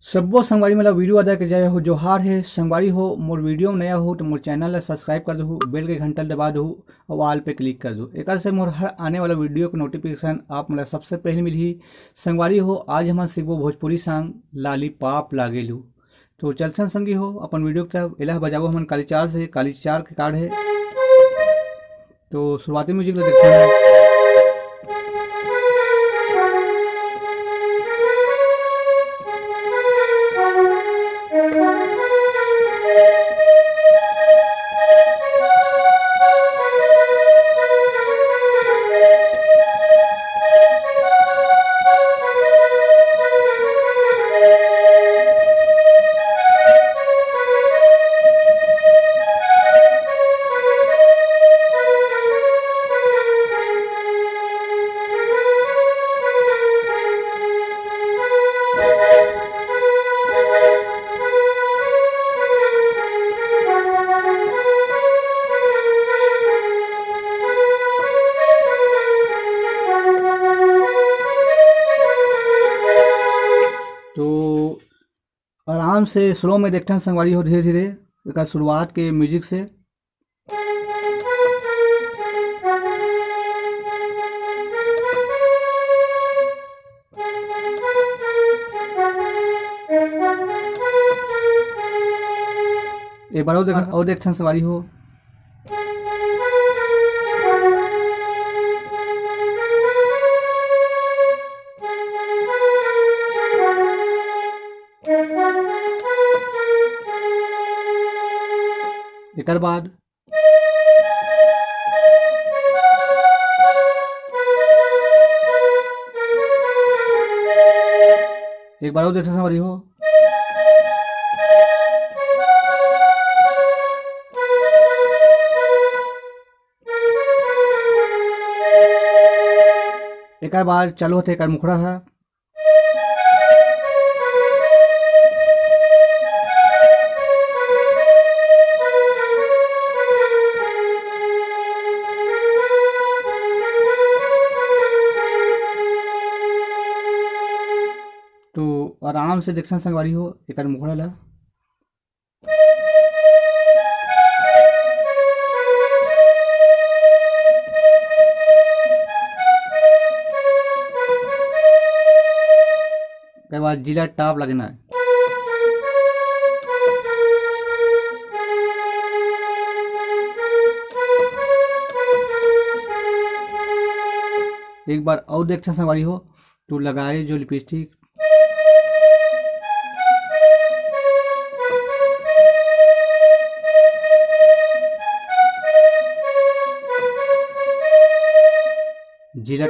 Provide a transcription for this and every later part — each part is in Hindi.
सब्बो संगवारी मला वीडियो आदा के जाय हो जोहार है संगवारी हो मोर वीडियो में नया हो तो मोर चैनल ला सब्सक्राइब कर दो, बेल के घंटा दबा दो और ऑल पे क्लिक कर दो। एक से मोर हर आने वाला वीडियो का नोटिफिकेशन आप मतलब सबसे पहले मिली। संगवारी हो आज हम सीखबो भोजपुरी सॉन्ग लाली पाप लागेलू। तो चलसन संगी हो अपन वीडियो की तरफ। एला बजाबो हमन कालीचार से, कालीचार के कार्ड है। तो शुरुआती म्यूजिक ला देखते हैं। तो आराम से स्लो में देखते हैं संगवारी हो, धीरे धीरे एक शुरुआत के म्यूजिक से। एक बार और देखते हैं संगवारी हो। एक बाद एक बार और देखते संगवारी हो। एक बार चालू होते एक मुखड़ा है। तो आराम से देखना संगवारी हो एक मुखड़ा ला। के बाद जिला टॉप लगना है। एक बार और देखना संगवारी हो। तो लगाए जो लिपस्टिक, जिला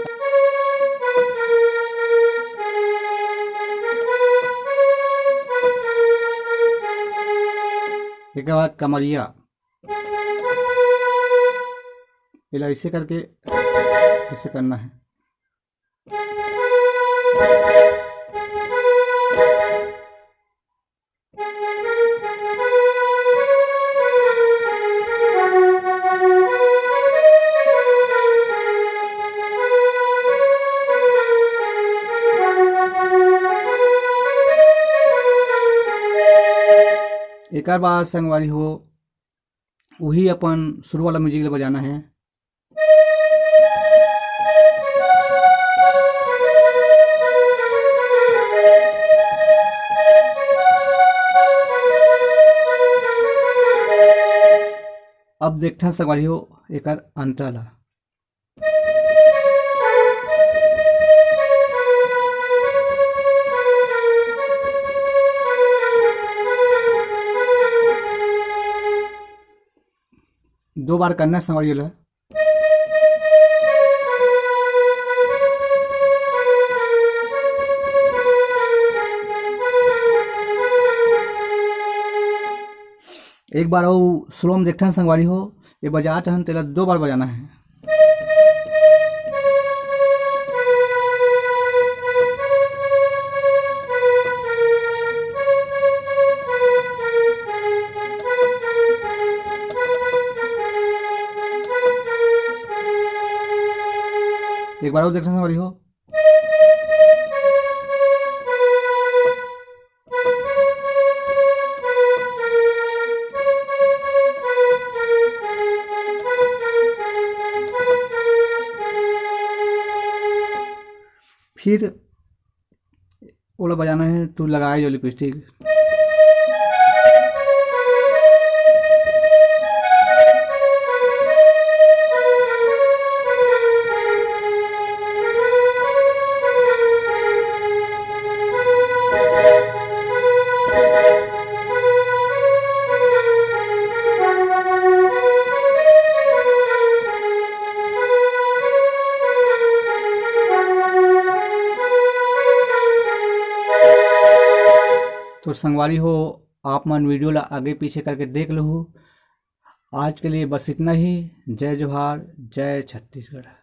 एक बाद कमरिया। ऐसे करके ऐसे करना है। एक बार संगवारी हो वही अपन शुरू वाला म्यूजिक बजाना है। अब देखते हैं संगवारी हो एक अंतराला। दो बार करना है संगवारी वाला। एक बार और स्लो में देखते हैं संगवारी हो। ये बजाते हैं तेरा दो बार बजाना है। एक बार और देखना संगवारी हो। फिर ओला बजाना है तू लगाए जो लिपस्टिक। तो संगवारी हो, आप मन वीडियो ला आगे पीछे करके देख लो। आज के लिए बस इतना ही। जय जोहार, जय छत्तीसगढ़।